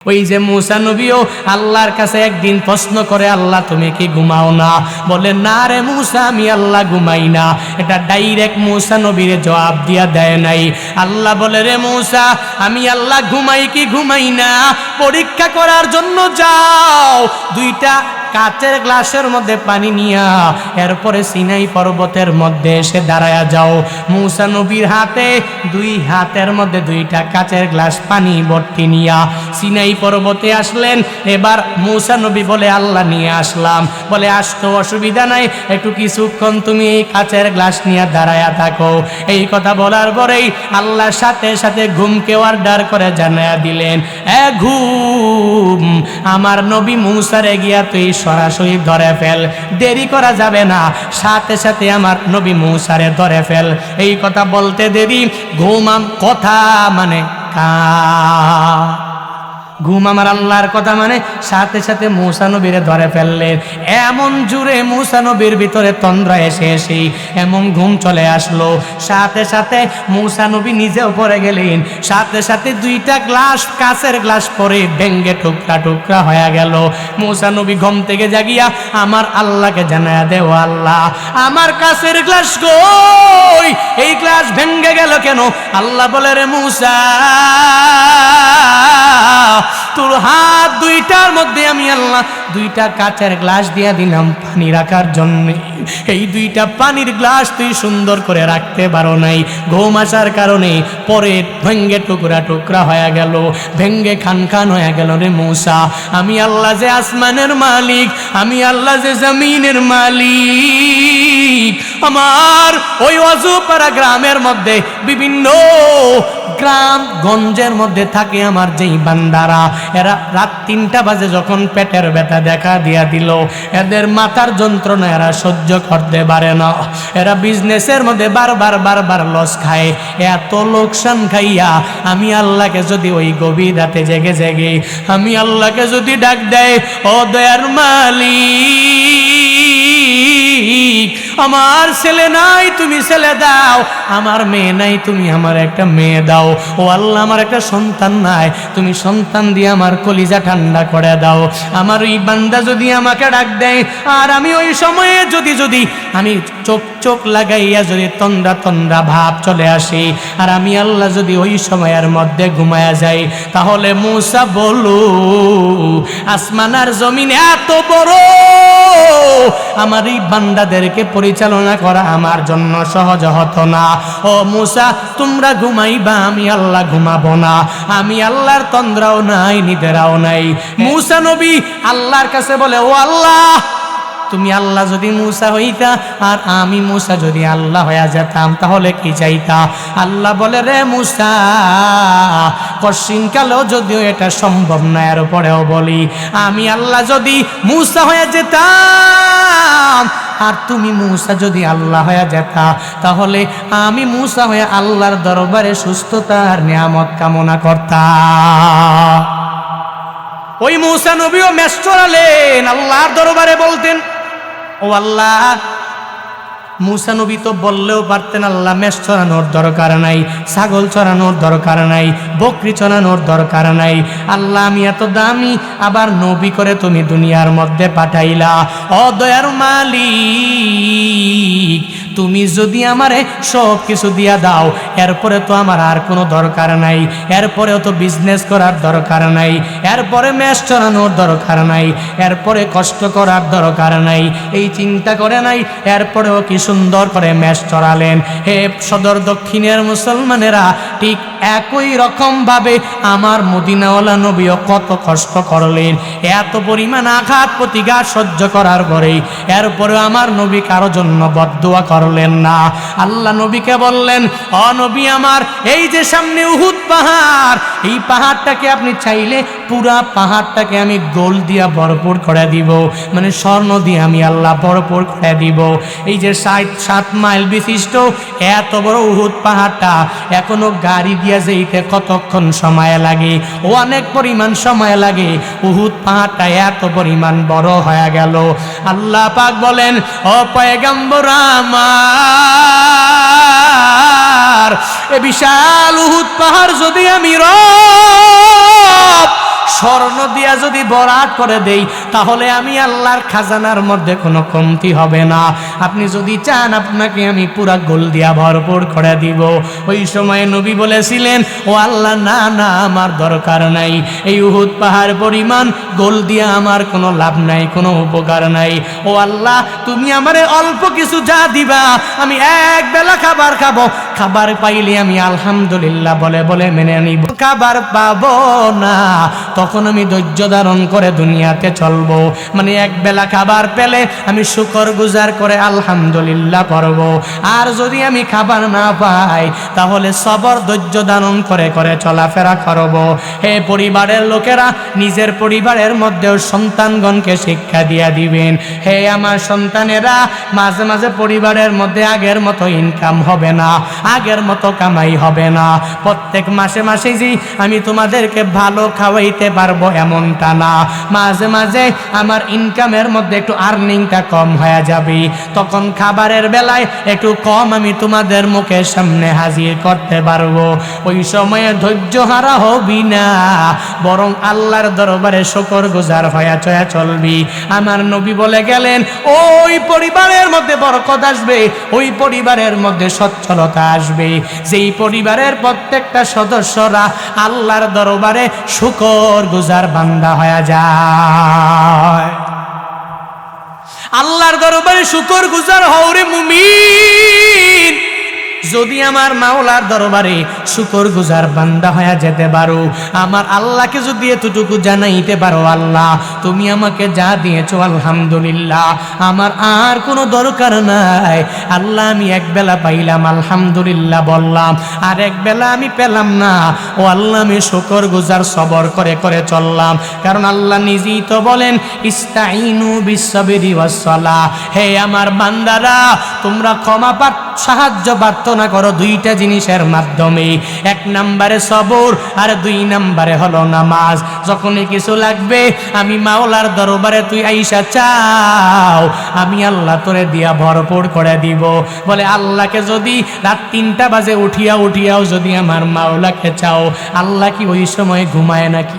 ওই যে মুসা নবীও আল্লাহর কাছে একদিন প্রশ্ন করে, আল্লাহ তুমি কি ঘুমাও না? বলে না রে মুসা, আমি আল্লাহ ঘুমাই না। এটা ডাইরেক্ট মুসা নবীর জবাব দিয়া দেয় নাই। আল্লাহ বলে, রে মুসা, আমি আল্লাহ ঘুমাই কি ঘুমাই না পরীক্ষা করার জন্য যাও, দুইটা কাচের গ্লাসের মধ্যে পানি নিয়া এরপরে সিনাই পর্বতের মধ্যে এসে দাঁড়ায়া যাও। মুসা নবীর হাতে দুই হাতের মধ্যে দুইটা কাচের গ্লাস পানি ভর্তি নিয়া সিনাই পর্বতে আসলেন। এবার মুসা নবী বলে, আল্লাহ নিয়ে আসলাম। বলে, আসতো অসুবিধা নাই, একটু কিছুক্ষণ তুমি এই কাচের গ্লাস নিয়ে দাঁড়ায়া থাকো। এই কথা বলার পরেই আল্লাহ সাথে সাথে ঘুমকে অর্ডার করে জানায়া দিলেন, এ ঘুম, আমার নবী মুসারে গিয়া তুই সরাসরি ধরে ফেল, দেরি করা যাবে না, সাথে সাথে আমার নবী মুসারে ধরে ফেল। এই কথা বলতে দেরি ঘুমাম কথা মানে ঘুম আমার আল্লাহর কথা মানে সাথে সাথে মুসা নবীরে ধরে ফেললেন। এমন জুড়ে মুসা নবীর ভিতরে তন্দ্রা এসে এমন ঘুম চলে আসলো, সাথে সাথে মুসা নবী নিজেও পড়ে গেলেন। সাথে সাথে দুইটা গ্লাস, কাচের গ্লাস পরে ভেঙ্গে টুকরা টুকরা হয়ে গেল। মুসা নবী ঘুম থেকে জাগিয়া আমার আল্লাহকে জানায়া দেও, আল্লাহ আমার কাচের গ্লাস কই, এই গ্লাস ভেঙ্গে গেল কেন? আল্লাহ বলে, রে মুসা, তোর হাত দুইটার মধ্যে আমি আল্লাহ দুইটা কাচের গ্লাস দিয়া দিলাম পানি রাখার জন্য। এই দুইটা পানির গ্লাস তুই সুন্দর করে রাখতে পারো নাই, ঘুম আসার কারণে পরে ভেঙ্গে টুকরা টুকরা হয়ে গেল, ভেঙ্গে খান খান হয়ে গেল। রে মুসা, আমি আল্লাহ যে আসমানের মালিক, আমি আল্লাহ যে জমিনের মালিক, আমার ওই অজুপাড়া গ্রামের মধ্যে বিভিন্ন গ্রাম গঞ্জের মধ্যে থাকে আমার যেই বান্দারা, এরা রাত 3টা বাজে যখন পেটের ব্যথা দেখা দিয়া দিল, এদের মাথার যন্ত্রণা এরা সহ্য করতে পারে না। এরা বিজনেসের মধ্যে বারবার লস খায়। এত লোকসান খাইয়া আমি আল্লাহকে যদি ওই গভীর রাতে জেগে জেগে আমি আল্লাহকে যদি ডাক দেয়, ও দয়ার মালিক, আমার ছেলে নাই তুমি ছেলে দাও, আমার মেয়ে নাই তুমি আমার একটা মেয়ে দাও, ও আল্লাহ আমার একটা সন্তান নাই তুমি সন্তান দিয়ে আমার কলিজা ঠান্ডা করে দাও। আমার ওই বান্দা যদি আমাকে ডাক দেয় আর আমি ওই সময়ে যদি আমি চোখ লাগাইয়া যদি তন্দ্রা ভাব চলে আসি আর আমি আল্লাহ যদি ওই সময়ের মধ্যে ঘুমায়া যাই, তাহলে মুসা বলো আসমান আর জমিন এত বড়, আমার এই বান্দাদেরকে পরিচালনা করা আমার জন্য সহজ হতো না। ও মুসা, তোমরা ঘুমাইবা, আমি আল্লাহ ঘুমাবো না, আমি আল্লাহর তন্দ্রাও নাই নিদেরাও নাই। মুসা নবী আল্লাহর কাছে বলে, ও আল্লাহ, তুমি আল্লাহ যদি মুসা হইতা আর আমি মুসা যদি আল্লাহ হইয়া যেতাম তাহলে কি চাইতা? আল্লাহ বলে, রে মুসা, কশিনকালেও যদিও এটা সম্ভব না, এর পরেও বলি, আমি আল্লাহ যদি মুসা হয়ে যেতাম আর তুমি মুসা যদি আল্লাহ হয়ে যেতা, তাহলে আমি মুসা হয়ে আল্লাহর দরবারে সুস্থতার নিয়ামত কামনা করতাম। ওই মুসা নবীও মেষ চড়ালেন, আল্লাহর দরবারে বলতেন, ও আল্লাহ, মুসা নবী তো বললেও পারতেন, আল্লাহ মেষ চড়ানোর দরকার নাই, ছাগল চড়ানোর দরকার নাই, বকরি চড়ানোর দরকার নাই, আল্লাহ আমি এত দামি আবার নবী করে তুমি দুনিয়ার মধ্যে পাঠাইলা, ও দয়ার মালিক, তুমি যদি আমারে সব কিছু দিয়া দাও, এরপরে তো আমার আর কোনো দরকার নাই, এরপরেও তো বিজনেস করার দরকার নাই, এরপরে মেষ চড়ানোর দরকার নাই, এরপরে কষ্ট করার দরকার নাই, এই চিন্তা করে নাই, এরপরেও কি সুন্দর করে মেষ চড়ালেন। হে সদর দক্ষিণের মুসলমানেরা, ঠিক একই রকম ভাবে আমার মদিনাওয়ালা নবীও কত কষ্ট করলেন, এত পরিমাণ আঘাত প্রতিঘাত সহ্য করার পরেই এরপরে আমার নবী কারো জন্য বদদুয়া করলেন না। আল্লাহ নবীকে বললেন, ও নবী আমার, এই যে সামনে উহুদ পাহাড়, এই পাহাড়টাকে আপনি চাইলে পুরা পাহাড়টাকে আমি গোল্ড দিয়া ভরপুর করে দিব, মানে স্বর্ণ দিয়ে আমি আল্লাহ ভরপুর করে দিব। এই যে 7 মাইল বিশিষ্ট এত বড় উহুদ পাহাড়টা এখনো গাড়ি দিয়া যেতে কতক্ষণ সময় লাগে? অনেক পরিমাণ সময় লাগে। উহুদ পাহাড়টা এত পরিমাণ বড় হয়ে গেল। আল্লাহ পাক বলেন, ও পয়গম্বর আমার, এ বিশাল উহুদ পাহাড় যদি আমি রব স্বর্ণ দিয়া যদি বরাত করে দেই তাহলে আমি আল্লাহর খাজানার মধ্যে কোনো কমতি হবে না। আপনি যদি চান আপনাকে আমি পুরা গোল দিয়া ভরপুর করে দিব। ওই সময় নবী বলেছিলেন, ও আল্লাহ, না না, আমার দরকার নাই, এই উহুদ পাহাড় পরিমাণ গোল দিয়া আমার কোনো লাভ নাই, কোনো উপকার নাই। ও আল্লাহ, তুমি আমারে অল্প কিছু যা দিবা আমি এক বেলা খাবার খাবো, খাবার পাইলে আমি আলহামদুলিল্লাহ বলে বলে মেনে নিব। খাবার পাবো না তখন আমি ধৈর্য ধারণ করে দুনিয়াতে চলবো, মানে এক বেলা খাবার পেলে আমি শুকর গুজার করে আলহামদুলিল্লাহ পড়ব। আর যদি আমি খাবার না পাই তাহলে সবর ধৈর্য ধারণ করে করে চলাফেরা করব। হে পরিবারের লোকেরা, নিজের পরিবারের মধ্যেও সন্তানগণকে শিক্ষা দিয়া দিবেন। হে আমার সন্তানেরা, মাঝে মাঝে পরিবারের মধ্যে আগের মতো ইনকাম হবে না, আগের মতো কামাই হবে না। প্রত্যেক মাসে মাসে যে আমি তোমাদেরকে ভালো খাওয়াইতে পারবো এমনটা না, মাঝে মাঝে আমার ইনকামের মধ্যে একটু আর্নিংটা কম হয়ে যাবে, তখন খাবারের বেলায় একটু কম আমি তোমাদের মুখের সামনে হাজির করতে পারবো। ওই সময়ে ধৈর্য হারা হবি না, বরং আল্লাহর দরবারে শুকর গুজার হয়ে চয়া চলবি। আমার নবী বলে গেলেন, ওই পরিবারের মধ্যে বরকত আসবে, ওই পরিবারের মধ্যে সচ্ছলতা আসবে যেই পরিবারের প্রত্যেকটা সদস্যরা আল্লাহর দরবারে শুকর গুজার বান্দা হয়ে যায়। আল্লাহর দরবারে শুকর গুজার হও রে মুমিন। যদি আমার মাওলার দরবারে শুকর গুজার বান্দা হয়ে যেতে পারো, আমার আল্লাহকে যদি এতটুকু জানাইতে পারো, আল্লাহ তুমি আমাকে যা দিয়েছো আলহামদুলিল্লাহ, আমার আর কোনো দরকার নাই। আল্লাহ আমি এক বেলা পাইলাম আলহামদুলিল্লাহ বললাম, আর এক বেলা আমি পেলাম না, ও আল্লাহ আমি শুকর গুজার সবর করে করে চললাম। কারণ আল্লাহ নিজেই তো বলেন, ইস্তাইনু বিসসাবরি ওয়াসসালাহ। হে আমার বান্দারা, তোমরা ক্ষমা সাহায্য প্রার্থনা করো দুইটা জিনিসের মাধ্যমে, এক নম্বরে সবর আর দুই নম্বরে হলো নামাজ। যখনই কিছু লাগবে আমি মাওলার দরবারে তুই আইসা চাও, আমি আল্লাহ তোরে দিয়া ভরপুর করে দিব। বলে আল্লাহকে যদি রাত 3টা বাজে উঠিয়াও যদি আমার মাওলাকে চাও, আল্লাহ কি ওই সময় ঘুমায় নাকি?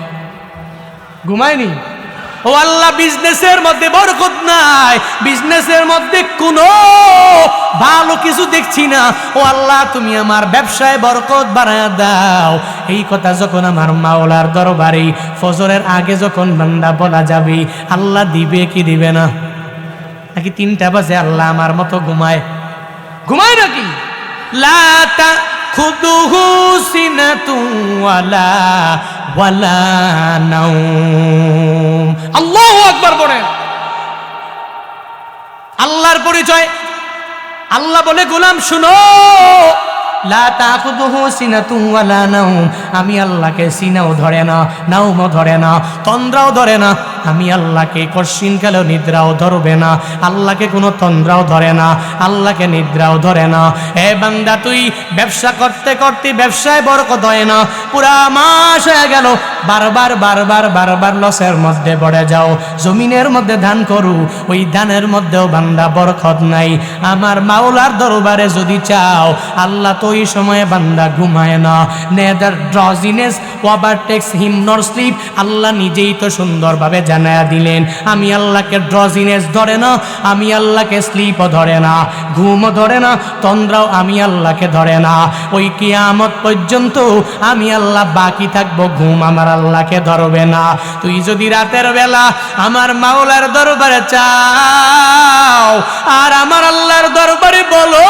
ঘুমায়নি। ও আল্লাহ, বিজনেসের মধ্যে বরকত নাই, বিজনেসের মধ্যে কোনো ভালো কিছু দেখছি না, ও আল্লাহ তুমি আমার ব্যবসায় বরকত বাড়ায়া দাও। এই কথা যখন আমার মাওলার দরবারে ফজরের আগে যখন বান্দা বলা যাবে, আল্লাহ দিবে কি দিবে না? নাকি 3টা বাজে আল্লাহ আমার মতো ঘুমায় নাকি? লা তাখুযুহু সিনাতুন ওয়ালা নাওম। আল্লাহু আকবার বলেন। আল্লাহর পরিচয়, আল্লাহ বলে, গোলাম শুনো, লা তাখুযুহু সিনাতুন ওয়ালা নাওম। আমি আল্লাহকে সিনাও ধরে না, নাওমও ধরে না, তন্দ্রাও ধরে না। আমি আল্লাহকে কশিনকালেও নিদ্রাও ধরবে না, আল্লাহকে কোনো তন্দ্রাও ধরে না, আল্লাহকে নিদ্রাও ধরে না। এ বান্দা, তুই ব্যবসা করতে করতে ব্যবসায় বরকত হয় না, পুরা মাস হয়ে গেল বারবার লসের মধ্যে পড়ে যাও। জমিনের মধ্যে ধান করু, ওই ধানের মধ্যেও বান্দা বরকত নাই। আমার মাওলার দরবারে যদি চাও, আল্লাহ তো ওই সময়ে বান্দা ঘুমায় না। নেদার ড্রজিনেস ওভারটেক্স হিম নর স্লিপ। আল্লাহ নিজেই তো সুন্দরভাবে জানায়া দিলেন, আমি আল্লাহকে ড্রজিনেস ধরে না, আমি আল্লাহকে স্লিপও ধরে না, ঘুমও ধরে না, তন্দ্রাও আমি আল্লাহকে ধরে না। ওই কিয়ামত পর্যন্ত আমি আল্লাহ বাকি থাকবো, ঘুম আমার আল্লাহকে ধরবে না। তুই যদি রাতের বেলা আমার মাওলার দরবারে চাও আর আমার আল্লাহর দরবারে বলো,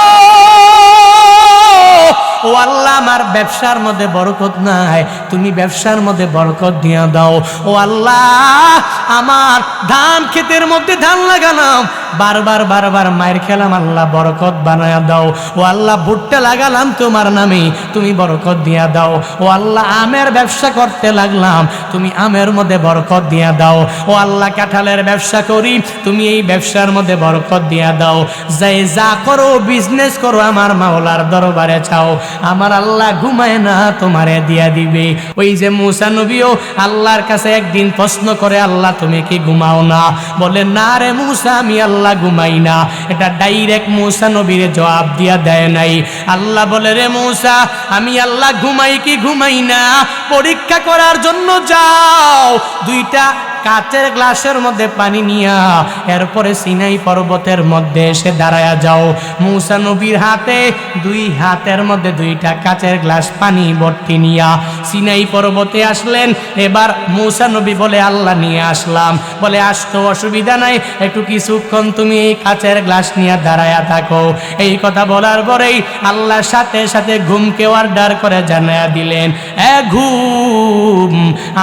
ও আল্লাহ আমার ব্যবসার মধ্যে বরকত নাই, তুমি ব্যবসার মধ্যে বরকত দিয়া দাও। ও আল্লাহ, আমার ধান ক্ষেতের মধ্যে ধান লাগালাম, বারবার মায়ের খেলাম, আল্লাহ বরকত বানায়া দাও। ও আল্লাহ, ভুট্টা লাগালাম তোমার নামে, তুমি বরকত দিয়া দাও। ও আল্লাহ, আমের ব্যবসা করতে লাগলাম, তুমি আমের মধ্যে বরকত দিয়া দাও। ও আল্লাহ, কাঁঠালের ব্যবসা করি, তুমি এই ব্যবসার মধ্যে বরকত দিয়া দাও। যা করো, বিজনেস করো, আমার মাওলার দরবারে চাও, আমার আল্লাহ ঘুমায় না, তোমারে দিয়া দিবে। ওই যে মুসা নবীও আল্লাহর কাছে একদিন প্রশ্ন করে, আল্লাহ তুমি কি ঘুমাও না? বলে, না রে মুসা, আমি আল্লাহ আল্লাহ ঘুমাই না, এটা ডাইরেক্ট মূসা নবীর জবাব দিয়া দেয় নাই। আল্লাহ বলে, রে মূসা, আমি আল্লাহ ঘুমাই কি ঘুমাই না পরীক্ষা করার জন্য যাও, দুইটা কাচের গ্লাসের মধ্যে পানি নিয়া এরপরে সিনাই পর্বতের মধ্যে এসে দাঁড়ায়া যাও। মূসা নবীর হাতে দুই হাতের মধ্যে দুইটা কাচের গ্লাস পানি ভর্তি নিয়া সিনাই পর্বতে আসলেন। এবার মূসা নবী বলে, আল্লাহ নিয়ে আসলাম। বলে, আসতো অসুবিধা নাই, একটু কিছুক্ষণ তুমি এই কাচের গ্লাস নিয়ে দাঁড়ায়া থাকো। এই কথা বলার পরেই আল্লাহ সাথে সাথে ঘুমকে অর্ডার করে জানায়া দিলেন, এ ঘুম,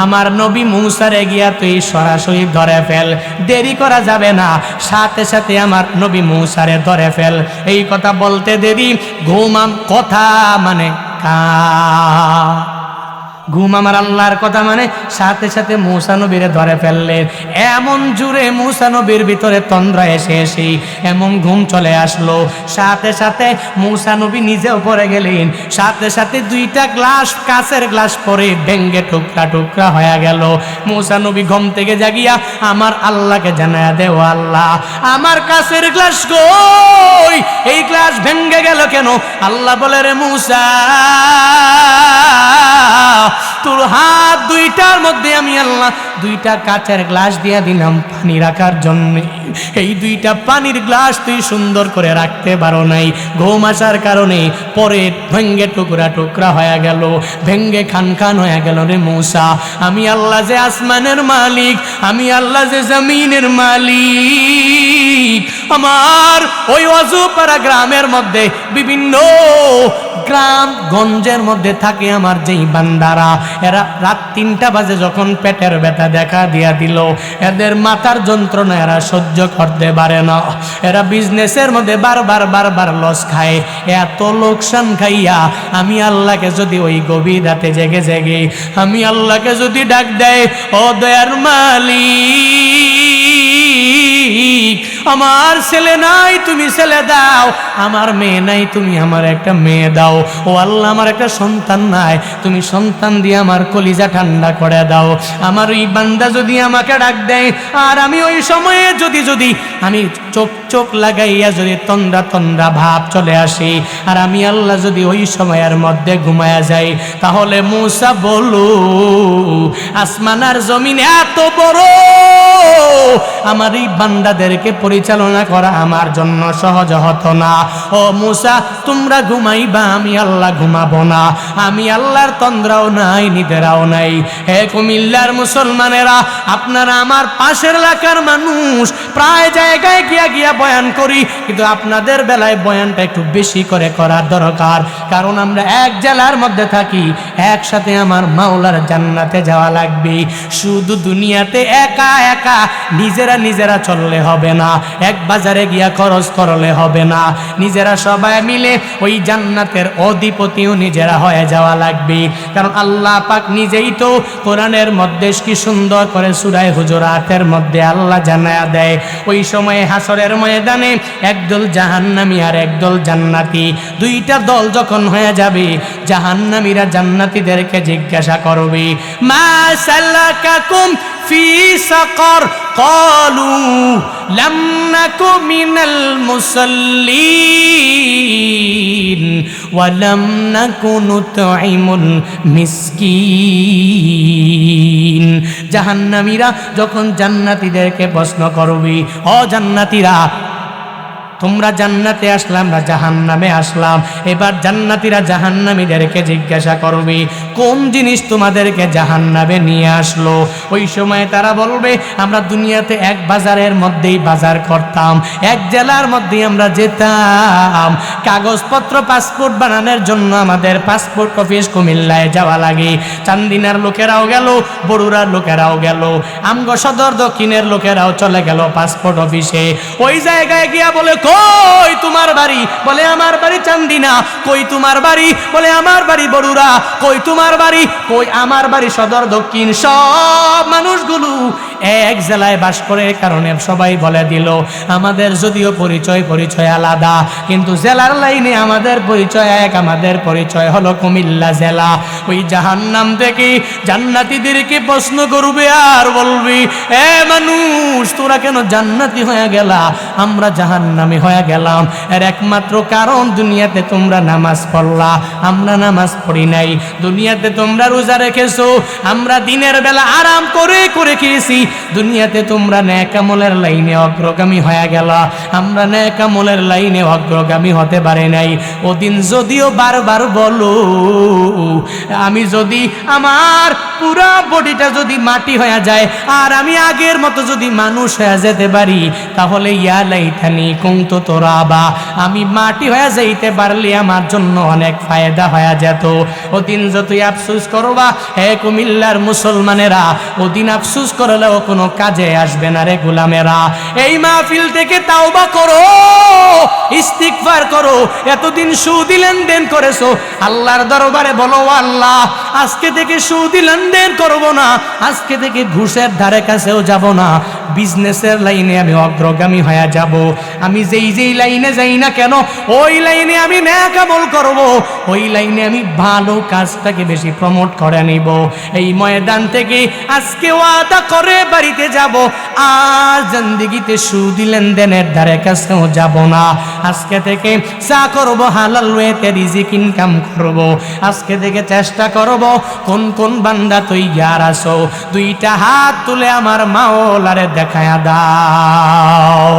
আমার নবী মূসারে গিয়া তুই সরাসরি ধরে ফেল, দেরি করা যাবে না, সাথে সাথে আমার নবী মূসারে ধরে ফেল। এই কথা বলতে দেরি, ঘুমাম কথা মানে ঘুম আমার আল্লাহর কথা মানে সাথে সাথে মূসা নবীরে ধরে ফেললেন। এমন জুড়ে মূসা নবীর ভিতরে তন্দ্রা এসে এমন ঘুম চলে আসলো, সাথে সাথে মূসা নবী নিজেও পড়ে গেলেন। সাথে সাথে দুইটা গ্লাস, কাচের গ্লাস পরে ভেঙ্গে টুকরা টুকরা হয়ে গেল। মূসা নবী ঘুম থেকে জাগিয়া আমার আল্লাহকে জানায়া দেও, আল্লাহ আমার কাচের গ্লাস কই, এই গ্লাস ভেঙ্গে গেল কেন? আল্লাহ বলে, রে মূসা, তোর হাত দুইটার মধ্যে আমি আল্লাহ দুইটা কাচের গ্লাস দিয়া দিলাম পানি রাখার জন্য। এই দুইটা পানির গ্লাস তুই সুন্দর করে রাখতে পারো নাই, ঘুম আসার কারণে পরে ভেঙ্গে টুকরা টুকরা হয়ে গেল, ভেঙ্গে খান খান হয়ে গেল। রে মূসা, আমি আল্লাহ যে আসমানের মালিক, আমি আল্লাহ যে জমিনের মালিক, আমার ওই অজুপাড়া গ্রামের মধ্যে বিভিন্ন গ্রাম গঞ্জের মধ্যে থাকে আমার যেই বান্দারা, এরা রাত 3টা বাজে যখন পেটের ব্যথা দেখা দিয়া দিল, এদের মাথার যন্ত্রণা এরা সহ্য করতে পারে না, এরা বিজনেসের মধ্যে বারবার লস খায়। এত লোকসান খাইয়া আমি আল্লাহকে যদি ওই গভীর রাতে জেগে জেগে আমি আল্লাহকে যদি ডাক দেয়, ও দয়ার মালিক, আমার ছেলে নাই তুমি ছেলে দাও, আমার মেয়ে নাই তুমি আমার একটা মেয়ে দাও, ও আল্লাহ আমার একটা সন্তান নাই তুমি সন্তান দিয়ে আমার কলিজা ঠান্ডা করে দাও। আমার ওই বান্দা যদি আমাকে ডাক দেয় আর আমি ওই সময়ে যদি আমি চোখ লাগাইয়া যদি তন্দ্রা ভাব চলে আসি আর আমি আল্লাহ যদি ওই সময়ের মধ্যে ঘুমায়া যাই, তাহলে মূসা বলো আসমান আর জমিন এত বড়, আমার এই বান্দাদেরকে পরিচালনা করা আমার জন্য সহজ হতো না। ও মূসা, তোমরা ঘুমাইবা, আমি আল্লাহ ঘুমাবো না, আমি আল্লাহর তন্দ্রাও নাই নিদেরাও নাই। হে কুমিল্লার মুসলমানেরা, আপনারা আমার পাশের এলাকার মানুষ, প্রায় জায়গায় গিয়া বয়ান করি, কিন্তু আপনাদের বেলায় বয়ানটা একটু বেশি করে করার দরকার, কারণ আমরা এক জেলার মধ্যে থাকি, একসাথে আমার মাওলার জান্নাতে যাওয়া লাগবে। শুধু দুনিয়াতে একা একা নিজেরা চললে হবে না, এক বাজারে গিয়া খরচ করলে হবে না, নিজেরা সবাই মিলে ওই জান্নাতের অধিপতিও নিজেরা হয়ে যাওয়া লাগবে। কারণ আল্লাহ পাক নিজেই তো কোরআনের মধ্যে কি সুন্দর করে সূরা হুজুরাতের মধ্যে আল্লাহ জানায়া দেয়, ওই সময়ে হাসরের ময়দানে একদল জাহান্নামী আর একদল জান্নাতি, দুইটা দল যখন হয়ে যাবে, জাহান্নামীরা জান্নাতীদেরকে জিজ্ঞাসা করবে, মা সালাকাকুম ফি সাকার, ক্বালু লাম নাকু মিনাল মুসাল্লিন ওয়া লাম নাকু নুতঈমুল মিসকিন। জাহান্নামীরা যখন জান্নাতীদেরকে প্রশ্ন করবে, ও জান্নাতীরা, তোমরা জান্নাতে আসলাম না জাহান্নামে আসলাম, এবার জান্নাতীরা জাহান্নামীদেরকে জিজ্ঞাসা করবে, কোন জিনিস তোমাদেরকে জাহান্নামে নিয়ে আসলো? ওই সময় তারা বলবে, আমরা দুনিয়াতে এক বাজারের মধ্যেই বাজার করতাম, এক জেলার মধ্যেই আমরা যেতাম, কাগজপত্র পাসপোর্ট বানানোর জন্য আমাদের পাসপোর্ট অফিস কুমিল্লায় যাওয়া লাগে, চান্দিনার লোকেরাও গেল, বড়ুরার লোকেরাও গেল, আমগো সদর দক্ষিণের লোকেরাও চলে গেল পাসপোর্ট অফিসে। ওই জায়গায় গিয়া বলে, কই তোমার বাড়ি? বলে আমার বাড়ি চান্দিনা। কই তোমার বাড়ি? বলে আমার বাড়ি বড়ুরা। কই তোমার বাড়ি? কই আমার বাড়ি সদর দক্ষিণ। সব মানুষগুলো এক জেলায় বাস করে কারণে সবাই বলে দিল আমাদের যদিও পরিচয় আলাদা, কিন্তু জেলার লাইনে আমাদের পরিচয় এক, আমাদের পরিচয় হলো কুমিল্লা জেলা। ওই জাহান্নাম থেকে জান্নাতীদেরকে প্রশ্ন করবে আর বলবি, এ মানুষ তোরা কেন জান্নাতি হয়ে গেলা, আমরা জাহান্নামী হয়ে গেলাম? এর একমাত্র কারণ দুনিয়াতে তোমরা নামাজ পড়লা, আমরা নামাজ পড়ি নাই। দুনিয়াতে তোমরা রোজা রেখেছো, আমরা দিনের বেলা আরাম করে করে খেয়েছি। দুনিয়াতে তোমরা নেক আমলের লাইনে অগ্রগামী হয়ে গেলা, আমরা নেক আমলের লাইনে অগ্রগামী হতে পারি নাই। ওদিন যদিও বারবার বলো, আমি যদি আমার পুরা বডিটা যদি মাটি হয়ে যায় আর আমি আগের মতো যদি মানুষ হয়ে যেতে পারি, তাহলে ইয়া লাইতানি কুনতু তুরাবা, আমি মাটি হয়ে যাইতে পারলে আমার জন্য অনেক ফায়দা হয়ে যেত। ওদিন যতই আফসোস করবা হে কুমিল্লার মুসলমানেরা, ওদিন আফসোস করলেও কোনো কাজে আসবে না রে গোলামেরা। এই মাহফিল থেকে তাওবা করো, ইস্তিগফার করো। এতদিন সুদি লেনদেন করেছো, আল্লাহর দরবারে বলো আল্লাহ আজকে থেকে সুদি লেনদেন করব না, আজকে থেকে ঘুষের ধারে কাছেও যাব না, বিজনেসের লাইনে আমি অগ্রগামী হয়ে যাব। আমি যেই লাইনে যাই না কেন ওই লাইনে আমি নেক আমল করব, ওই লাইনে আমি ভালো কাজটাকে বেশি প্রমোট করে নিব। এই ময়দান থেকে আজকে ওয়াদা করে বাড়িতে যাব, আর জিন্দেগিতে সুদি লেনদেনের ধারে কাছেও যাব না। আজকে থেকে চা করব, হালাল ওয়েতে রিজিক ইনকাম করব। আজকে থেকে চেষ্টা করব কোন কোন বান্দা তুই ইয়ার আসো, দুইটা হাত তুলে আমার মাওলারে দেখায়া দাও।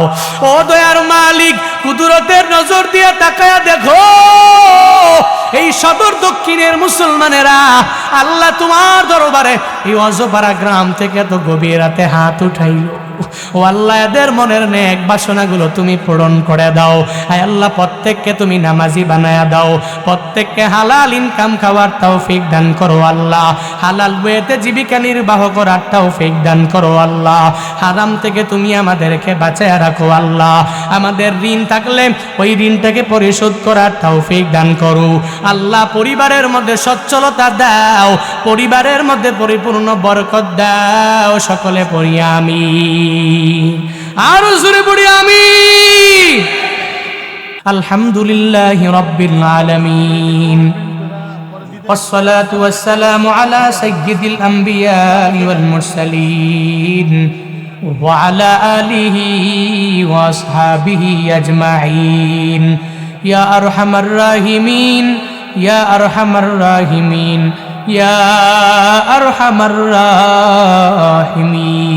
ও দয়ার মালিক, কুদরতের নজর দিয়ে তাকায়া দেখো এই সদর দক্ষিণের মুসলমানেরা, আল্লাহ তোমার দরবারে এই অজপাড়া গ্রাম থেকে তো গভীর রাতে হাত উঠাইলো। ও আল্লাহ এদের মনের নেক বাসনাগুলো তুমি পূরণ করে দাও। আয় আল্লাহ প্রত্যেককে তুমি নামাজি বানায়া দাও, প্রত্যেককে হালাল ইনকাম খাওয়ার তৌফিক দান করো আল্লাহ, হালাল ওয়েতে জীবিকা নির্বাহ করার তৌফিক দান করো আল্লাহ। হারাম থেকে তুমি আমাদেরকে বাঁচায়া রাখো আল্লাহ। আমাদের ঋণ থাকলে ওই ঋণটাকে পরিশোধ করার তৌফিক দান করো আল্লাহ। পরিবারের মধ্যে সচ্ছলতা দাও, পরিবারের মধ্যে পরিপূর্ণ বরকত দাও। সকলে পড়ি আমিন, আরো জোরে পড়ি আমিন। আলহামদুলিল্লাহি রাব্বিল আলামিন, والصلاة والسلام على سيد الأنبياء والمرسلين وعلى آله وأصحابه أجمعين يا أرحم الراحمين يا أرحم الراحمين يا أرحم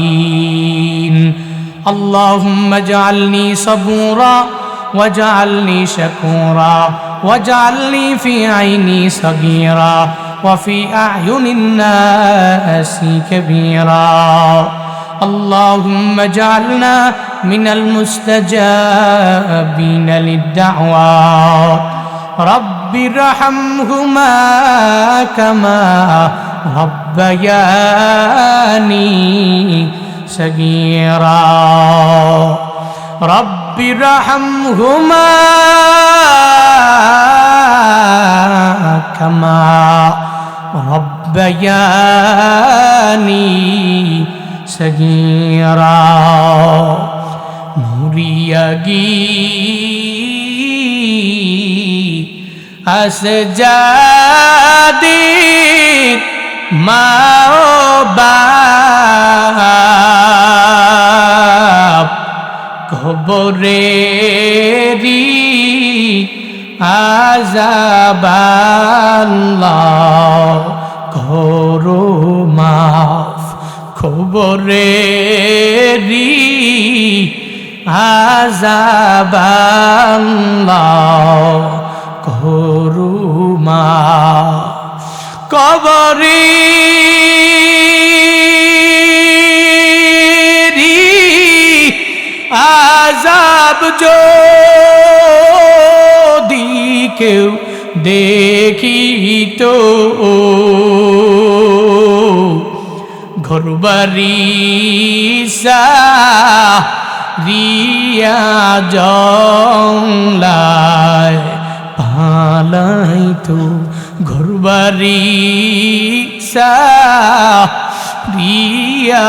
الراحمين اللهم اجعلني صبورا واجعلني شكورا واجعلني في عيني صغيرا وفي أعين الناس كبيرا اللهم اجعلنا من المستجابين للدعوات رب ارحمهما كما ربياني صغيرا رب ارحمهما كما ربياني صغيرا نورياگي আসজাদি মা ও বাপ কবরেরি আযাব আল্লাহ করো মাফ কবরেরি আযাব আল্লাহ করো মাফ কবরেরি আযাব যদি কেউ দেখিত ঘরবাড়ি সারিয়া জংলায় পালাইতো ঘরবাড়ি দিয়া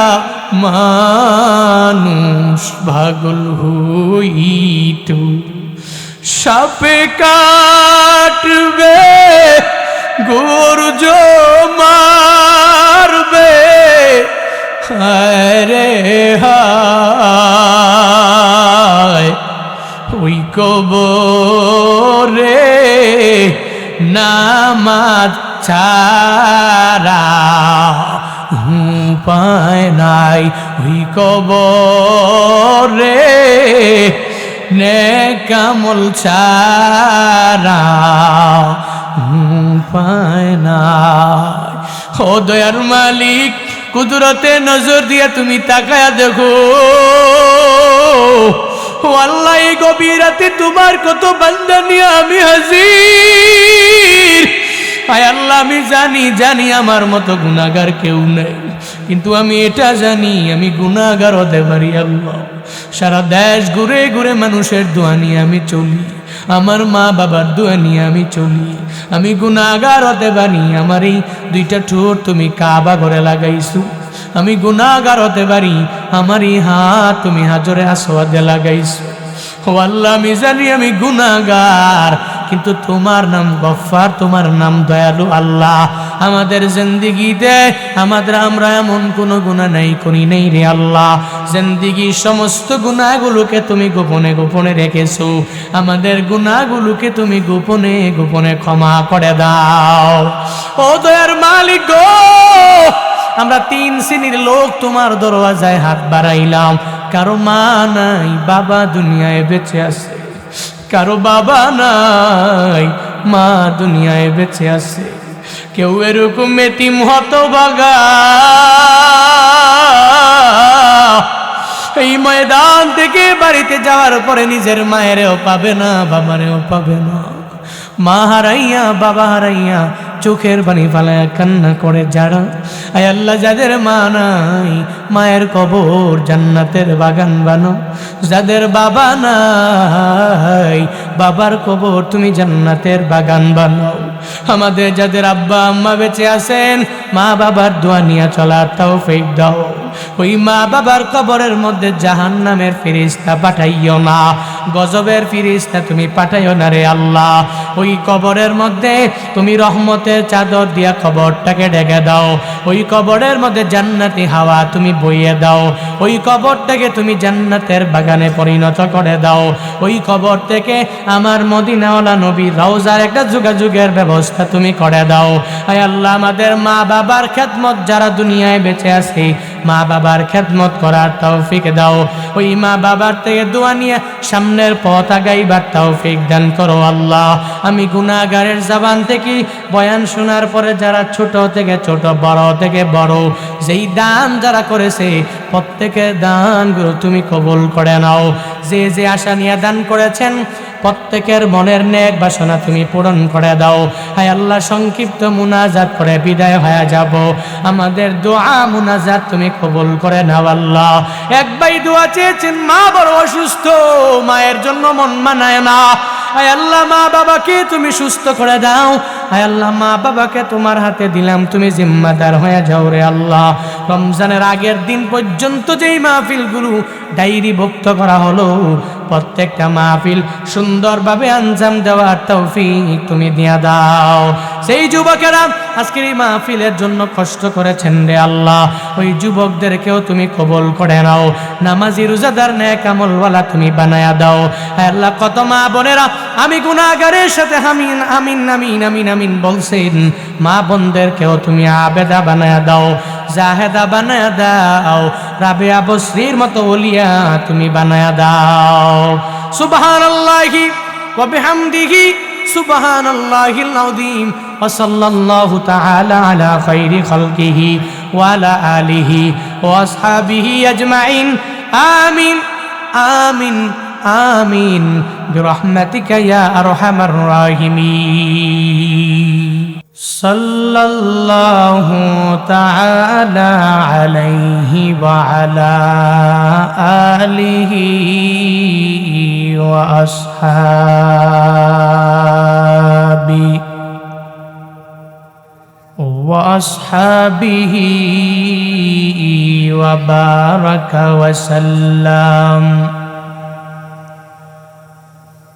মানুষ পাগল হইত। সাপে কাটবে গর্জ মারবে হায় রে হায় ওই কবরে নামাজ ছাড়া উপায় নাই। ওই কবরে নেক আমল ছাড়া উপায় নাই। ও দয়ার মালিক, কুদরতে নজর দিয়ে তুমি তাকায়া দেখো। ও আল্লাহ, এই গভীর রাতে তোমার কত বান্দা নিয়ে আমি হাজির। আয় আল্লাহ, আমি জানি আমার মতো গুনাহগার কেউ নেই, কিন্তু আমি এটা জানি আমি গুনাহগার হতে পারি। আল্লাহ, সারা দেশ ঘুরে ঘুরে মানুষের দোয়া নিয়ে আমি চলি, আমার মা বাবার দোয়া নিয়ে আমি চলি। আমি গুনাহগার হতে পারি। আমার এই দুইটা ঠোঁট তুমি কাবা ঘরে লাগাইছো। আমি গুনাহগার হতে পারি। আমার এই হাত তুমি হাজরে আসওয়াদে লাগাইছো। ও আল্লাহ, আমি জানি আমি গুনাহগার, কিন্তু তোমার নাম গফফার, তোমার নাম দয়ালু। আল্লাহ, আমাদের জিন্দেগিতে আমরা এমন কোনো গুনাহ নাই করি নাই রে আল্লাহ। জিন্দেগির সমস্ত গুনাহগুলোকে তুমি গোপনে গোপনে রেখেছো। আমাদের গুনাহগুলোকে তুমি গোপনে গোপনে ক্ষমা করে দাও। ও দয়ার মালিক গো, আমরা 3 শ্রেণীর লোক তোমার দরওয়াজায় হাত বাড়াইলাম। কারো মা নাই, বাবা দুনিয়ায় বেঁচে আছে। কারো বাবা নাই, মা দুনিয়ায় বেঁচে আছে। কেউ এরকম এতিম হতভাগা এই ময়দান থেকে বাড়িতে যাওয়ার পরে নিজের মায়েরও পাবে না, বাবারেও পাবে না। মা হারাইয়া বাবা হারাইয়া চোখের পানি ফালায়া কান্না করে যারা, আয় আল্লাহ, যাদের মা নাই, মায়ের কবর জান্নাতের বাগান বানো। যাদের বাবা নাই, বাবার কবর তুমি জান্নাতের বাগান বানাও। আমাদের যাদের আব্বা আম্মা বেঁচে আছেন, মা বাবার দোয়া নিয়ে চলার তৌফিক দাও। ওই মা বাবার কবরের মধ্যে জাহান্নামের ফেরেশতা পাঠাইও না, গজবের ফেরেশতা তুমি পাঠাইও না রে আল্লাহ। ওই কবরের মধ্যে তুমি রহমতের চাদর দিয়া কবরটাকে ঢেকে দাও। ওই কবরের মধ্যে জান্নাতি হাওয়া তুমি বইয়ে দাও। ওই কবরটাকে তুমি জান্নাতের বাগানে পরিণত করে দাও। ওই কবর থেকে আমার মদিনাওয়ালা নবী রওজার একটা যোগাযোগের ব্যবস্থা তুমি করে দাও। আয় আল্লাহ, আমাদের মা বাবার খেদমত যারা দুনিয়ায় বেঁচে আছে, মা বাবার খেদমত করার তৌফিক দাও। ওই মা বাবার থেকে দোয়া নিয়ে সামনের পথ আগাইবার তৌফিক দান করো আল্লাহ। আমি গুনাহগারের জবান থেকে বয়ান শোনার পরে যারা ছোট থেকে ছোট, বড় থেকে বড়, যেই দান যারা করেছে প্রত্যেকের দানগুলো তুমি কবুল করে নাও। যে যে আশা নিয়ে দান করেছেন প্রত্যেকের মনের নেক বাসনা তুমি পূরণ করে দাও। হায় আল্লাহ, সংক্ষিপ্ত মুনাজাত করে বিদায় হয়ে যাব। আমাদের দোয়া মুনাজাত তুমি কবুল করে নাও আল্লাহ। এক ভাই দোয়া চেয়েছেন, মা বড় অসুস্থ, মায়ের জন্য মন মানায় না। আয় আল্লাহ, মা বাবাকে তুমি সুস্থ করে দাও। আয় আল্লাহ, মা বাবাকে তোমার হাতে দিলাম, তুমি জিম্মাদার হয়ে যাও রে আল্লাহ। রমজানের আগের দিন পর্যন্ত যেই মাহফিলগুলো ডায়েরিভুক্ত করা হলো, প্রত্যেকটা মাহফিল সুন্দরভাবে আঞ্জাম দেওয়ার তৌফিক তুমি দিয়া দাও। সেই যুবকেরা আজকের এই মাহফিলের জন্য কষ্ট করেছেন রে আল্লাহ, ওই যুবকদেরকেও তুমি কবুল করে নাও। নামাজি রোজাদার নেক আমলওয়ালা তুমি বানায়া দাও। হে আল্লাহ, কত মা বোনেরা আমি গুনাহগারের সাথে আমিন আমিন আমিন আমিন আমিন বলছেন, মা বোনদেরকেও তুমি আবেদা বানায়া দাও, জাহেদা বানায়া দাও, রাবেয়া বসরির মতো ওলিয়া তুমি বানায়া দাও। সুবহানাল্লাহি ওয়া বিহামদিহি সুবহানাল্লাহিল আযীম ওয়া সাল্লাল্লাহু তাআলা আলা খাইরি খালকিহি ওয়া আলা আলিহি ওয়া আসহাবিহি আজমাইন। আমিন আমিন আমিন বিরহমাতিকা ইয়া আরহামার রাহিমিন। সাল্লাল্লাহু তাআলা আলাইহি ওয়া আলা আলিহি ওয়া আসহাবি। وأصحابه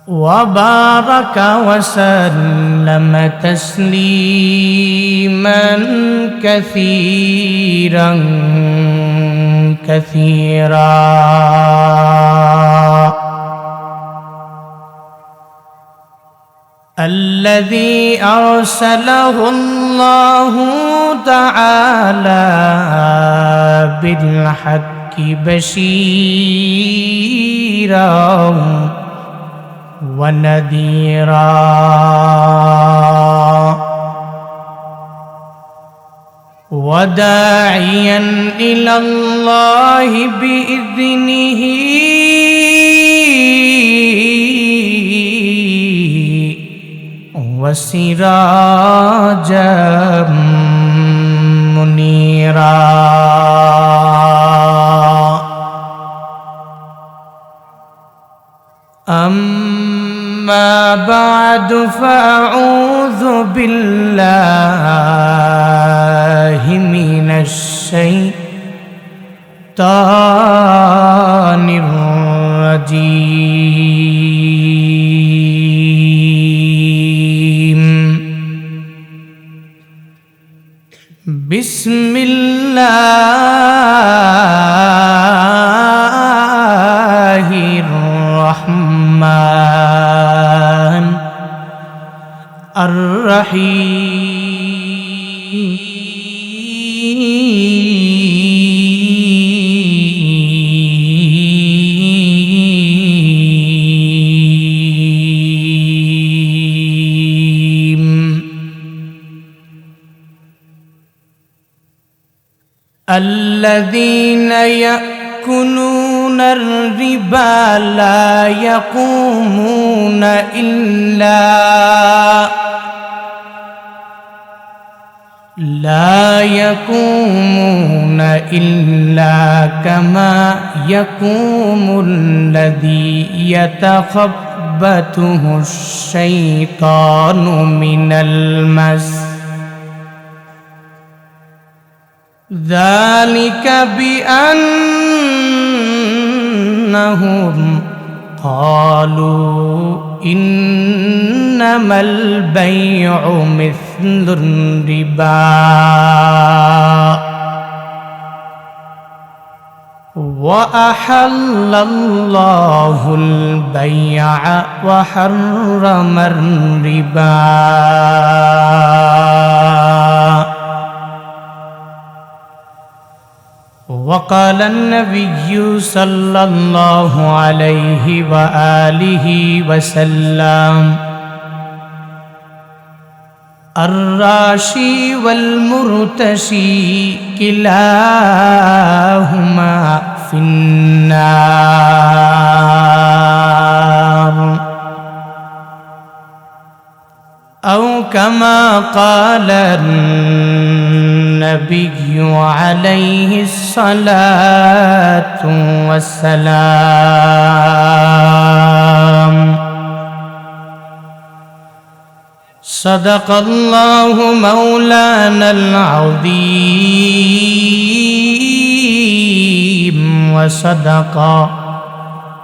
وبارك وسلم تسليما كثيرا كثيرا. الذي أرسله الله تعالى بالحق بشيرا ونذيرا وداعيا إلى الله بإذنه وسراجا منيرا. أما بعد فأعوذ بالله من الشيطان الرجيم. بسم الله الرحمن الرحيم. الذين يأكلون الربا لا يقومون إلا كما يقوم الذي يتخبطه الشيطان من المس. ذلك بأنهم قالوا إنما البيع مثل الربا وأحل الله البيع وحرم الربا. وقال النبي صلى الله عليه وآله وسلم الراشي والمرتشي كلاهما في النار أو كما قال النبي عليه الصلاة والسلام. صدق الله مولانا العظيم وصدق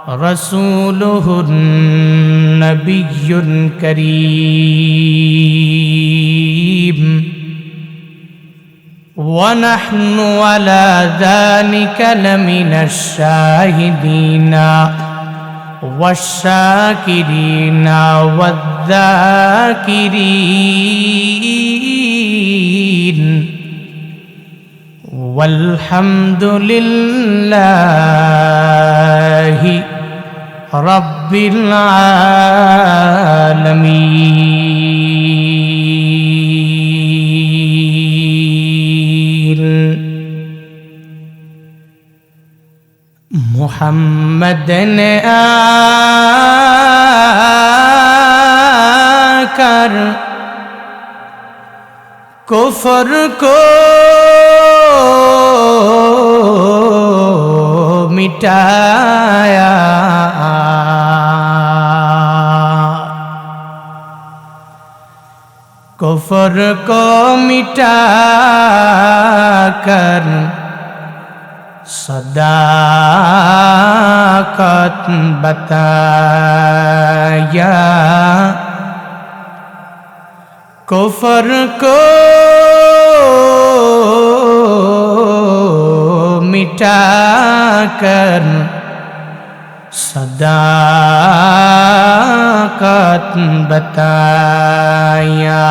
رسوله النبي الكريم ونحن على ذلك لمن الشاهدين والشاكرين والذاكرين والحمد لله رب العالمين. محمد نے آکر کفر کو مٹایا कुफ्र को मिटा कर सदाकत बताया, कुफ्र को मिटा कर सदाकत बताया।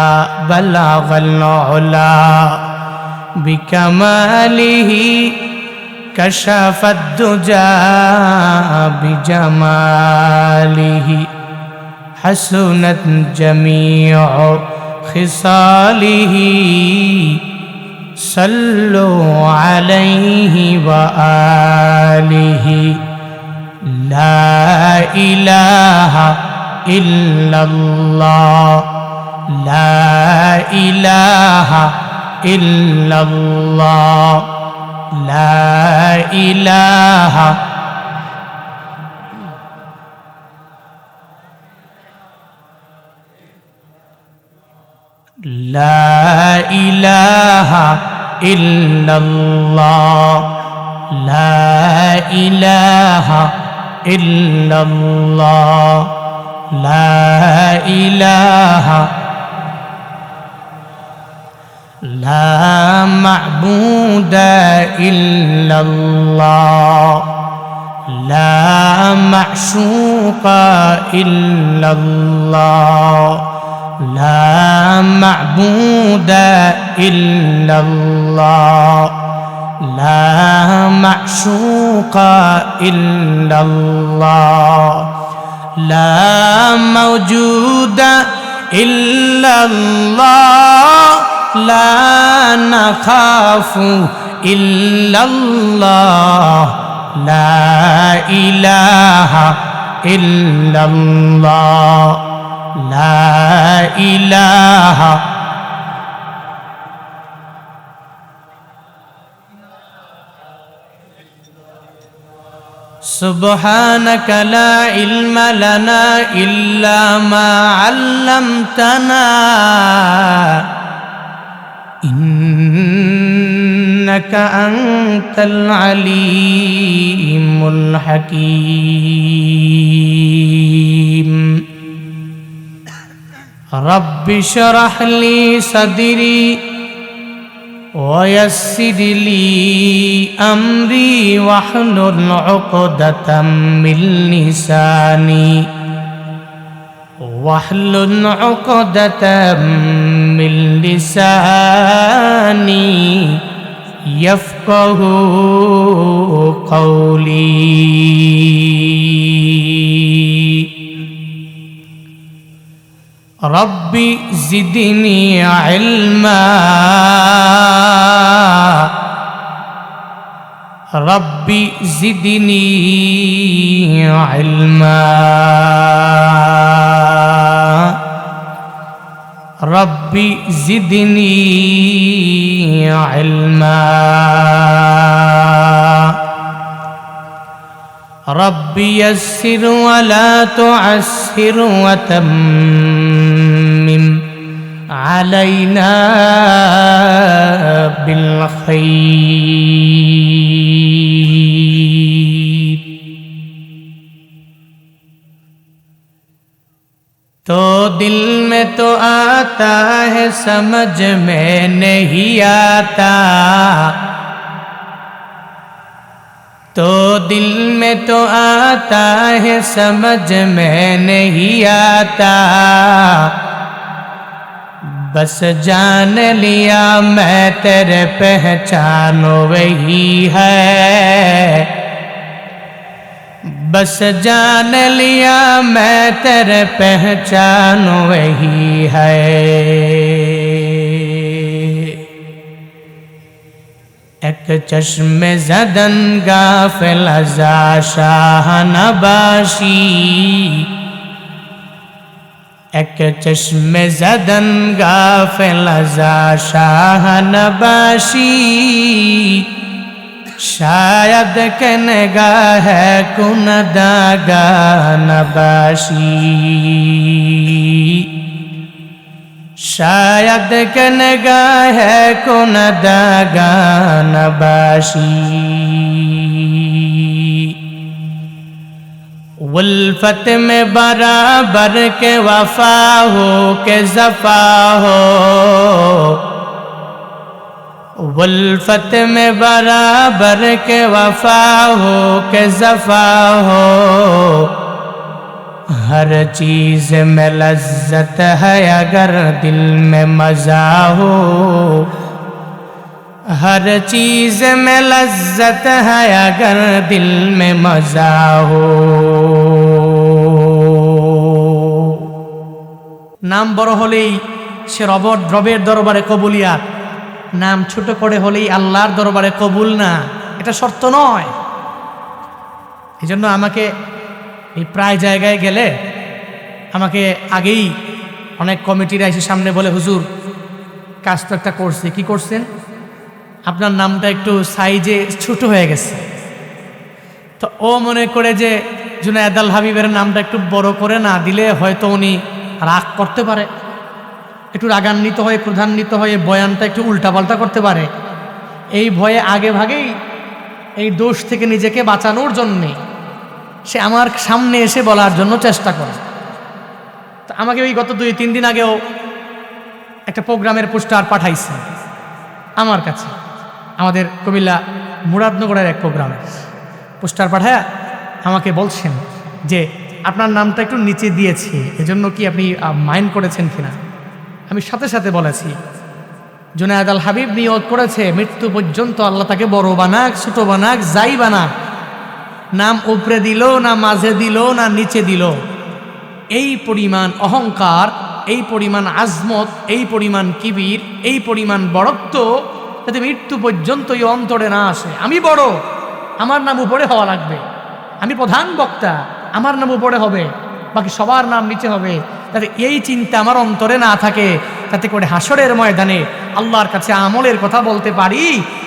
बलागल उला बिकमालिही कशफत दुजा बिजमालिही, हसनत जमीअ खिसालिही, सल्लु अलैहि व आलिही। ला इलाहा इल्लल्लाह, ला इलाहा इल्लल्लाह, ला इलाहा ला इलाहा इल्लल्लाह, ला इलाहा इल्लल्लाह, ला इलाहा ला मअबूद इल्लल्लाह, ला मअशूक़ इल्लल्लाह, ला मअबूद इल्लल्लाह, ला मअशूक़ इल्लल्लाह, ला मौजूद इल्लल्लाह, ला नखाफु इल्लल्लाह, ला इलाहा इल्लल्लाह, ला इलाहा सुब्हानक ला इल्म लना इल्ला मा अल्लमतना इन्नका अंतल अलीमुल हकीम। रब्बि शरह ली सदरी वयस्सिर ली अमरी वहलुल उक़दतम मिन लिसानी, वहलुल उक़दतम मिन लिसानी यफ़क़हू क़ौली। रब्बी ज़िदनी इल्मा, रब्बी ज़िदनी इल्मा, रब्बी ज़िदनी इल्मा, रब्बी यस्सिर वला तुअस्सिर वतम्मिम अलैना बिल खैर। तो दिल में तो आता है समझ में नहीं आता, तो दिल में तो आता है समझ में नहीं आता, बस जान लिया मैं तेरे पहचान वही है, बस जान लिया मैं तेरे पहचान वही है। एक चश्मे ज़दन गाफिल अज़ा शाह नबाशी, एक चश्मे ज़दन गाफिल अज़ा शाह नबाशी, शायद के निगाह कुनदागा नबाशी। शायद के नगाह कुन दागान बाशी उल्फत में बराबर के वफा हो के जफा हो उल्फत में बराबर के वफा हो के जफा हो हर चीज में लज्जत है अगर दिल में मजा हो हर चीज में लज्जत है अगर दिल में मजा हो। नाम बड़ হলেই সে রবের দরবারে কবুলিয়াত, নাম ছোট করে হলেই আল্লাহর দরবারে কবুল না, এটা শর্ত নয়। এজন্য আমাকে এই প্রায় জায়গায় গেলে আমাকে আগেই অনেক কমিটিরা এসে সামনে বলে, হুজুর কাজ তো একটা করছে, কি করছেন? আপনার নামটা একটু সাইজে ছোট হয়ে গেছে। তো ও মনে করে যে জুনায়েদ আল হাবিবের নামটা একটু বড় করে না দিলে হয়তো উনি রাগ করতে পারে, একটু রাগান্বিত হয়ে ক্রোধান্বিত হয়ে বয়ানটা একটু উল্টাপাল্টা করতে পারে। এই ভয়ে আগে ভাগেই এই দোষ থেকে নিজেকে বাঁচানোর জন্যে সে আমার সামনে এসে বলার জন্য চেষ্টা করে। তো আমাকে ওই গত 2-3 দিন আগেও একটা প্রোগ্রামের পোস্টার পাঠাইছে আমার কাছে, আমাদের কুমিল্লা মুরাদনগরের এক প্রোগ্রামের পোস্টার পাঠায় আমাকে বলছেন যে আপনার নামটা একটু নিচে দিয়েছি, এজন্য কি আপনি মাইন্ড করেছেন কিনা? আমি সাথে সাথে বলেছি, জুনায়েদ আল হাবিব নিয়ত করেছে মৃত্যু পর্যন্ত আল্লাহ তাকে বড় বানাক ছোট বানাক যাই বানাক, নাম উপরে দিল না মাঝে দিল না নিচে দিল, এই পরিমাণ অহংকার, এই পরিমাণ আজমত, এই পরিমাণ কিবির, এই পরিমাণ বড়ত্ব যাতে মৃত্যু পর্যন্ত এই অন্তরে না আসে। আমি বড়, আমার নাম উপরে হওয়া লাগবে, আমি প্রধান বক্তা, আমার নাম উপরে হবে, বাকি সবার নাম নিচে হবে, যাতে এই চিন্তা আমার অন্তরে না থাকে, যাতে করে হাসরের ময়দানে আল্লাহর কাছে আমলের কথা বলতে পারি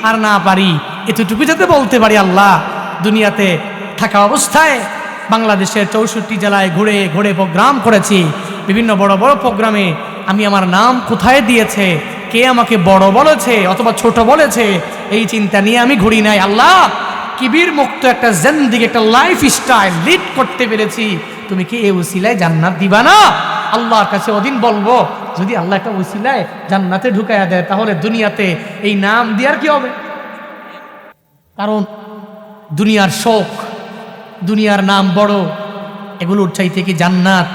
আর না পারি এতটুকু যাতে বলতে পারি, আল্লাহ দুনিয়াতে থাকা অবস্থায় বাংলাদেশের 64 জেলায় ঘুরে ঘুরে প্রোগ্রাম করেছি, বিভিন্ন বড় বড় প্রোগ্রামে আমি আমার নাম কোথায় দিয়েছে, কে আমাকে বড় বলেছে অথবা ছোট বলেছে, এই চিন্তা নিয়ে আমি ঘুরি নাই। আল্লাহ কিবির মুক্ত একটা জিন্দেগি, একটা লাইফ স্টাইল লিড করতে পেরেছি, তুমি কি এই উসিলায় জান্নাত দিবা না? আল্লাহর কাছে ওদিন বলবো, যদি আল্লাহ একটা উসিলায় জান্নাতে ঢুকাইয়া দেয় তাহলে দুনিয়াতে এই নাম দেওয়ার কি হবে? কারণ দুনিয়ার শোক, দুনিয়ার নাম বড়, এগুলোর চাইতে কি জান্নাত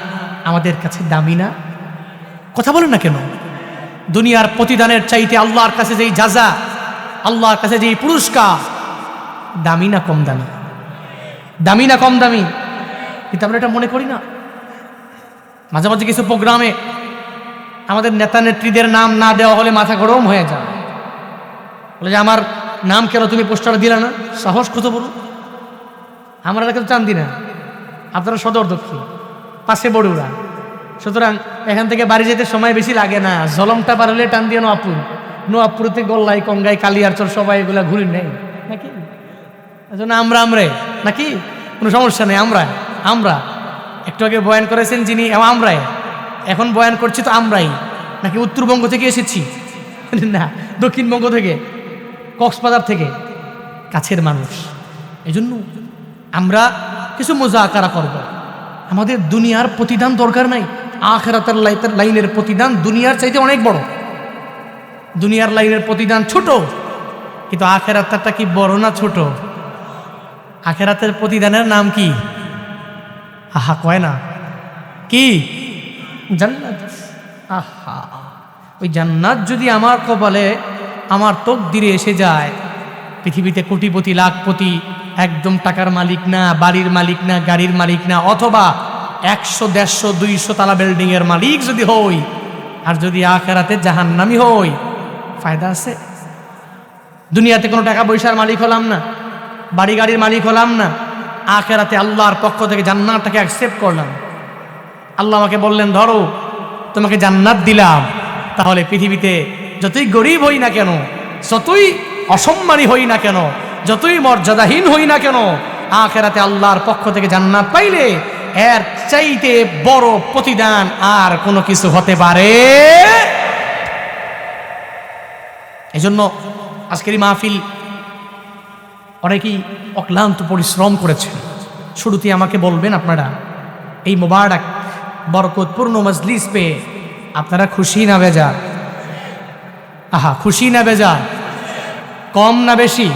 আমাদের কাছে দামি না? কথা বলেন না কেন? দুনিয়ার প্রতিদানের চাইতে আল্লাহর কাছে যেই জাযা, আল্লাহর কাছে যেই পুরস্কার দামি না কম দামি? দামি না কম দামি? কিন্তু আমরা এটা মনে করি না। মাঝে মাঝে কিছু প্রোগ্রামে আমাদের নেতা নেত্রীদের নাম না দেওয়া হলে মাথা গরম হয়ে যায়, বলে যে আমার নাম কেন তুমি পোস্টার দিলে না? সাহস কত বড়! আমরা কিন্তু চান্দি না, আপনারা সদর দক্ষিণ, পাশে বড়ুরা, সুতরাং এখান থেকে বাড়ি যেতে সময় বেশি লাগে না। জলমটা পারলে টান দিয়ে নোয়াপুরতে গোল্লাই কঙ্গাই কালিয়ারচর সবাই এগুলা ঘুরি নেই নাকি? এজন্য আমরাই নাকি? কোনো সমস্যা নেই। আমরা একটু আগে বয়ান করেছেন যিনি, আমরাই এখন বয়ান করছি, তো আমরাই নাকি উত্তরবঙ্গ থেকে এসেছি না, দক্ষিণবঙ্গ থেকে, কক্সবাজার থেকে, কাছের মানুষ। এজন্য আমরা কিছু মুজাকারা করব। আমাদের দুনিয়ার প্রতিদান দরকার নাই, আখিরাতের লাইনের প্রতিদান দুনিয়ার চাইতে অনেক বড়। দুনিয়ার লাইনের প্রতিদান ছোট, কিন্তু আখিরাতেরটা কি বড় না ছোট? আখিরাতের প্রতিদানের নাম কি? আহা কয় না কি? জান্নাত। আহা, ওই জান্নাত যদি আমার কপালে, আমার তকদিরে এসে যায়, পৃথিবীতে কোটিপতি লাখপতি, একদম টাকার মালিক না, বাড়ির মালিক না, গাড়ির মালিক না, অথবা 100, 150, 200 তালা বিল্ডিংয়ের মালিক যদি হই, আর যদি আখিরাতে জাহান্নামী হই, ফায়দা আছে? দুনিয়াতে কোনো টাকা পয়সার মালিক হলাম না, বাড়ি গাড়ির মালিক হলাম না, আখিরাতে আল্লাহর পক্ষ থেকে জান্নাতটাকে অ্যাকসেপ্ট করলাম। আল্লাহ আমাকে বললেন, ধরো তোমাকে জান্নাত দিলাম, তাহলে পৃথিবীতে যতই গরিব হই না কেন, যতই অসম্মানী হই না কেন, যতই মর্যাদাহীন হই না কেন, আখিরাতে আল্লাহর পক্ষ থেকে জান্নাত পাইলে এর চাইতে বড় প্রতিদান আর কোনো কিছু হতে পারে। এজন্য আজকের এই মাহফিল অনেকেই অক্লান্ত পরিশ্রম করেছেন। শুরুতেই আমাকে বলবেন, আপনারা এই মোবারক বরকতপূর্ণ মজলিস পেয়ে আপনারা খুশি না বেজার? আহা, খুশি না বেজার? কম না বেশি?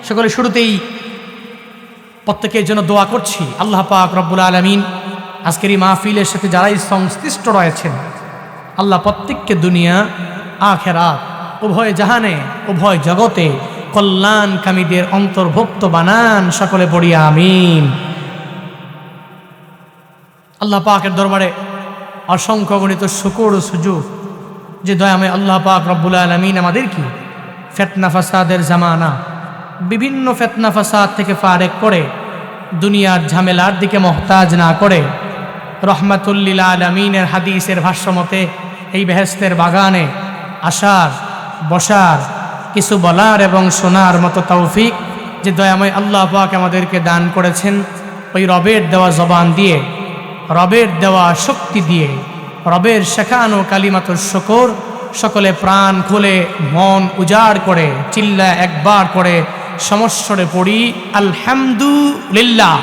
সকলে শুরুতেই প্রত্যেকের জন্য দোয়া করছি, আল্লাহ পাক রব্বুল আলামিন আজকের এই মাহফিলের সাথে যারাই সংশ্লিষ্ট রয়েছেন, আল্লাহ প্রত্যেককে দুনিয়া আখিরাত উভয় জাহানে উভয় জগতে কল্যাণকামীদের অন্তর্ভুক্ত বানান। সকলে পড়ি আমিন। আল্লাহ পাকের দরবারে অসংখ্য গণিত শুকর ও সুজুদ যে দয়াময় আল্লাহ পাক রব্বুল আলামিন আমাদেরকে ফিতনা ফাসাদের জামানা, বিভিন্ন ফিতনা ফাসাদ থেকে ফারেক করে দুনিয়ার ঝামেলার দিকে মহতাজ না করে রহমাতুল লিল আলামিনের হাদিসের ভাষ্যমতে এই বেহেশতের বাগানে আসার, বসার, কিছু বলার এবং শোনার মতো তৌফিক যে দয়াময় আল্লাহ পাক আমাদেরকে দান করেছেন, ওই রবের দেওয়া জবান দিয়ে, রবের দেওয়া শক্তি দিয়ে, রবের শেখানো কালিমাতুর শুকর সকলে প্রাণ খুলে মন উজাড় করে চিল্লা একবার করে সমস্বরে পড়ি আলহামদুলিল্লাহ।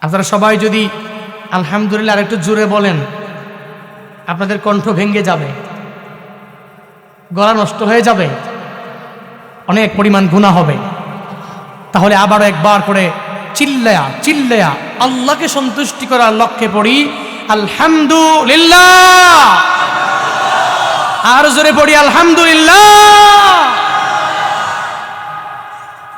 আপনারা সবাই যদি আলহামদুলিল্লাহ আর একটু জোরে বলেন, আপনাদের কণ্ঠ ভেঙে যাবে, গলা নষ্ট হয়ে যাবে, অনেক পরিমাণ গুনাহ হবে। তাহলে আবারও একবার করে চিল্লায়া চিল্লায়া আল্লাহকে সন্তুষ্টি করার লক্ষ্যে পড়ি আলহামদুলিল্লাহ। আর জোরে পড়ি আলহামদুলিল্লাহ।